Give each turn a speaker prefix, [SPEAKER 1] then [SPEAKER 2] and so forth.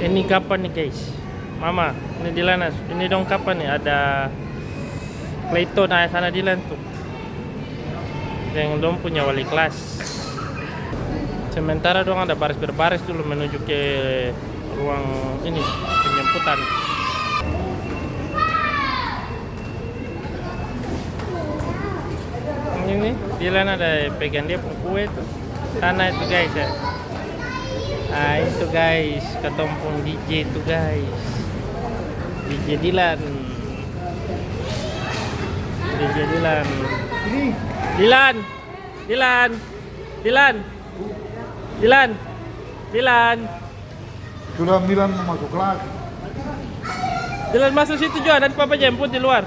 [SPEAKER 1] Ini kapan nih guys? Mama, ini Dilan, ini dong kapan nih ada Clayton ayah sana Dilan tuh. Yang dong punya wali kelas. Sementara dong ada baris berbaris dulu menuju ke ruang ini penjemputan. Ini Dilan ada pegang dia kue tuh. Sana itu guys ya. Ah itu guys, ketompong DJ itu guys. DJ Dilan. DJ Dilan. Dilan. Dilan. Dilan. Dilan. Dilan.
[SPEAKER 2] Sudah Milan mau masuk kelas.
[SPEAKER 1] Dilan masuk situ juga, nanti papa jemput di luar.